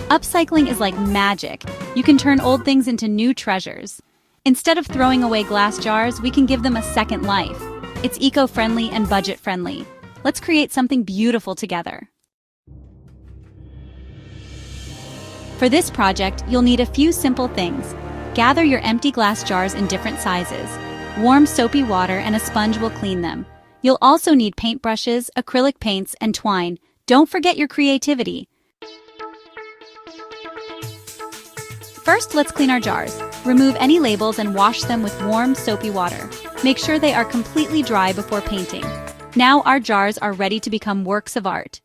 Upcycling is like magic. You can turn old things into new treasures. Instead of throwing away glass jars, we can give them a second life. It's eco-friendly and budget-friendly. Let's create something beautiful together. For this project, you'll need a few simple things. Gather your empty glass jars in different sizes. Warm soapy water and a sponge will clean them. You'll also need paintbrushes, acrylic paints, and twine. Don't forget your creativity. First, let's clean our jars. Remove any labels and wash them with warm, soapy water. Make sure they are completely dry before painting. Now our jars are ready to become works of art.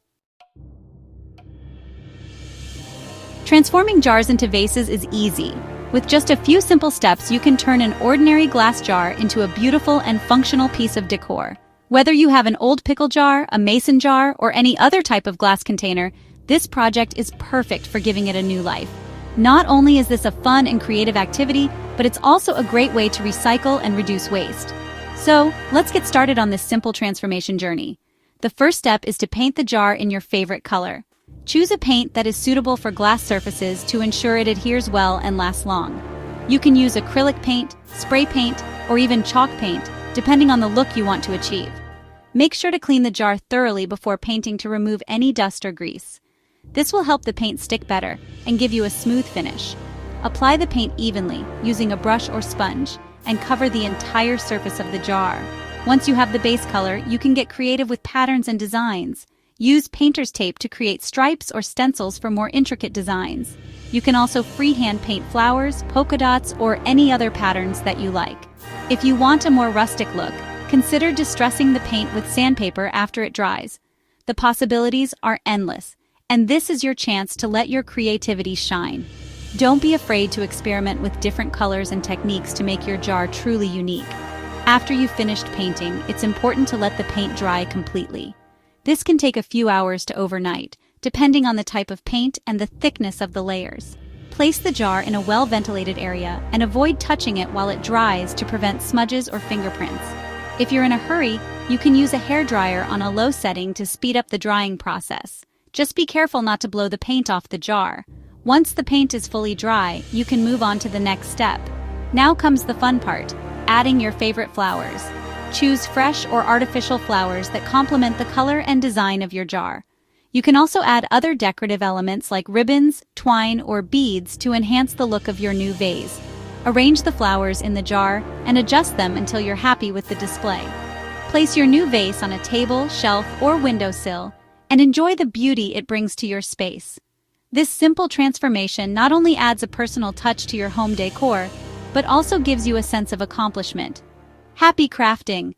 Transforming jars into vases is easy. With just a few simple steps, you can turn an ordinary glass jar into a beautiful and functional piece of decor. Whether you have an old pickle jar, a mason jar, or any other type of glass container, this project is perfect for giving it a new life. Not only is this a fun and creative activity, but it's also a great way to recycle and reduce waste. So, let's get started on this simple transformation journey. The first step is to paint the jar in your favorite color. Choose a paint that is suitable for glass surfaces to ensure it adheres well and lasts long. You can use acrylic paint, spray paint, or even chalk paint, depending on the look you want to achieve. Make sure to clean the jar thoroughly before painting to remove any dust or grease. This will help the paint stick better and give you a smooth finish. Apply the paint evenly using a brush or sponge and cover the entire surface of the jar. Once you have the base color, you can get creative with patterns and designs. Use painter's tape to create stripes or stencils for more intricate designs. You can also freehand paint flowers, polka dots, or any other patterns that you like. If you want a more rustic look, consider distressing the paint with sandpaper after it dries. The possibilities are endless, and this is your chance to let your creativity shine. Don't be afraid to experiment with different colors and techniques to make your jar truly unique. After you've finished painting, it's important to let the paint dry completely. This can take a few hours to overnight, depending on the type of paint and the thickness of the layers. Place the jar in a well-ventilated area and avoid touching it while it dries to prevent smudges or fingerprints. If you're in a hurry, you can use a hairdryer on a low setting to speed up the drying process. Just be careful not to blow the paint off the jar. Once the paint is fully dry, you can move on to the next step. Now comes the fun part, adding your favorite flowers. Choose fresh or artificial flowers that complement the color and design of your jar. You can also add other decorative elements like ribbons, twine, or beads to enhance the look of your new vase. Arrange the flowers in the jar and adjust them until you're happy with the display. Place your new vase on a table, shelf, or windowsill and enjoy the beauty it brings to your space. This simple transformation not only adds a personal touch to your home decor, but also gives you a sense of accomplishment. Happy crafting!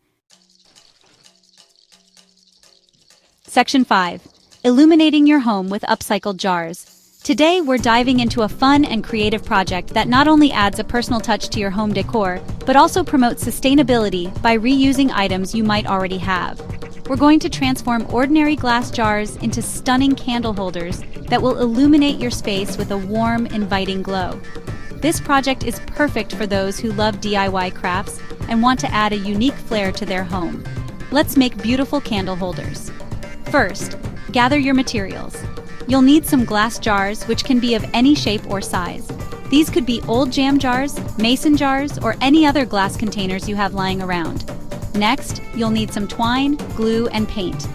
Section 5. Illuminating your home with upcycled jars. Today, we're diving into a fun and creative project that not only adds a personal touch to your home decor, but also promotes sustainability by reusing items you might already have. We're going to transform ordinary glass jars into stunning candle holders that will illuminate your space with a warm, inviting glow. This project is perfect for those who love DIY crafts and want to add a unique flair to their home. Let's make beautiful candle holders. First, gather your materials. You'll need some glass jars, which can be of any shape or size. These could be old jam jars, mason jars, or any other glass containers you have lying around. Next, you'll need some twine, glue, and paint.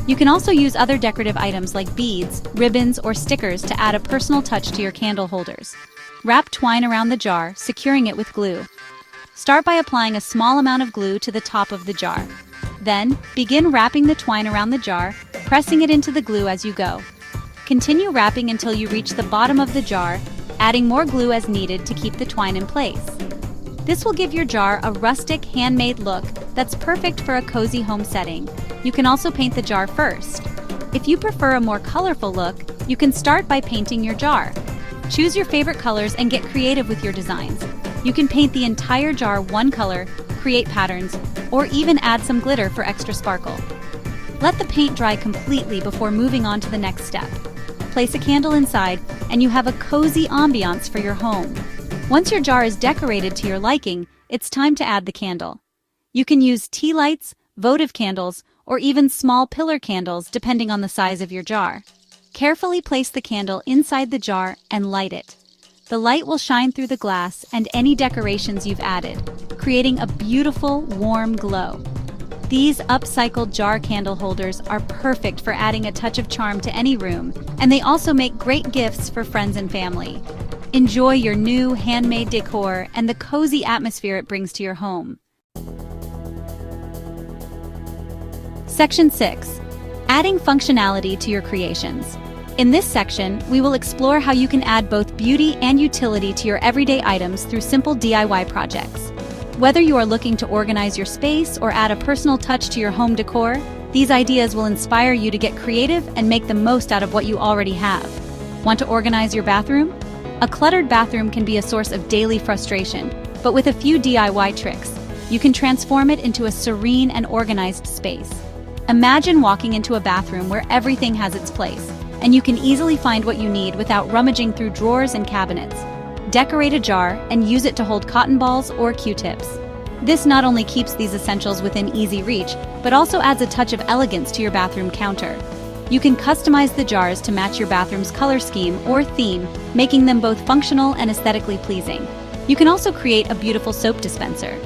You can also use other decorative items like beads, ribbons, or stickers to add a personal touch to your candle holders. Wrap twine around the jar, securing it with glue. Start by applying a small amount of glue to the top of the jar. Then, begin wrapping the twine around the jar, pressing it into the glue as you go. Continue wrapping until you reach the bottom of the jar, adding more glue as needed to keep the twine in place. This will give your jar a rustic, handmade look that's perfect for a cozy home setting. You can also paint the jar first. If you prefer a more colorful look, you can start by painting your jar. Choose your favorite colors and get creative with your designs. You can paint the entire jar one color, create patterns, or even add some glitter for extra sparkle. Let the paint dry completely before moving on to the next step. Place a candle inside, and you have a cozy ambiance for your home. Once your jar is decorated to your liking, it's time to add the candle. You can use tea lights, votive candles, or even small pillar candles depending on the size of your jar. Carefully place the candle inside the jar and light it. The light will shine through the glass and any decorations you've added, creating a beautiful, warm glow. These upcycled jar candle holders are perfect for adding a touch of charm to any room, and they also make great gifts for friends and family. Enjoy your new handmade decor and the cozy atmosphere it brings to your home. Section 6. Adding functionality to your creations. In this section, we will explore how you can add both beauty and utility to your everyday items through simple DIY projects. Whether you are looking to organize your space or add a personal touch to your home decor, these ideas will inspire you to get creative and make the most out of what you already have. Want to organize your bathroom? A cluttered bathroom can be a source of daily frustration, but with a few DIY tricks, you can transform it into a serene and organized space. Imagine walking into a bathroom where everything has its place, and you can easily find what you need without rummaging through drawers and cabinets. Decorate a jar and use it to hold cotton balls or Q-tips. This not only keeps these essentials within easy reach, but also adds a touch of elegance to your bathroom counter. You can customize the jars to match your bathroom's color scheme or theme, making them both functional and aesthetically pleasing. You can also create a beautiful soap dispenser.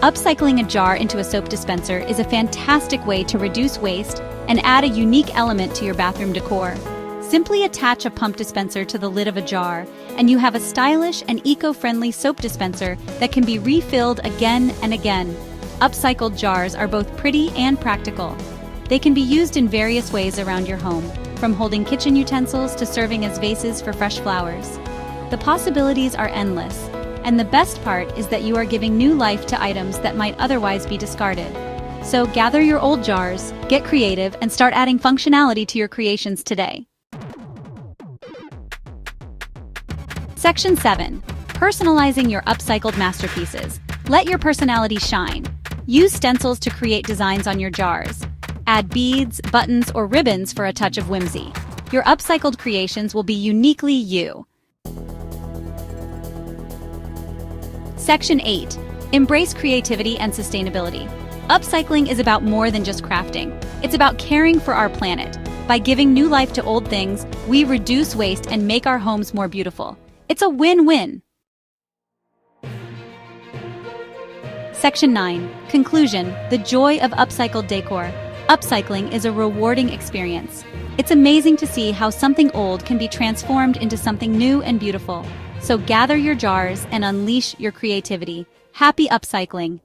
Upcycling a jar into a soap dispenser is a fantastic way to reduce waste and add a unique element to your bathroom decor. Simply attach a pump dispenser to the lid of a jar, and you have a stylish and eco-friendly soap dispenser that can be refilled again and again. Upcycled jars are both pretty and practical. They can be used in various ways around your home, from holding kitchen utensils to serving as vases for fresh flowers. The possibilities are endless, and the best part is that you are giving new life to items that might otherwise be discarded. So gather your old jars, get creative, and start adding functionality to your creations today. Section 7. Personalizing your upcycled masterpieces. Let your personality shine. Use stencils to create designs on your jars. Add beads, buttons, or ribbons for a touch of whimsy. Your upcycled creations will be uniquely you. Section 8. Embrace creativity and sustainability. Upcycling is about more than just crafting. It's about caring for our planet. By giving new life to old things, we reduce waste and make our homes more beautiful. It's a win-win. Section 9. Conclusion. The joy of upcycled decor. Upcycling is a rewarding experience. It's amazing to see how something old can be transformed into something new and beautiful. So gather your jars and unleash your creativity. Happy upcycling!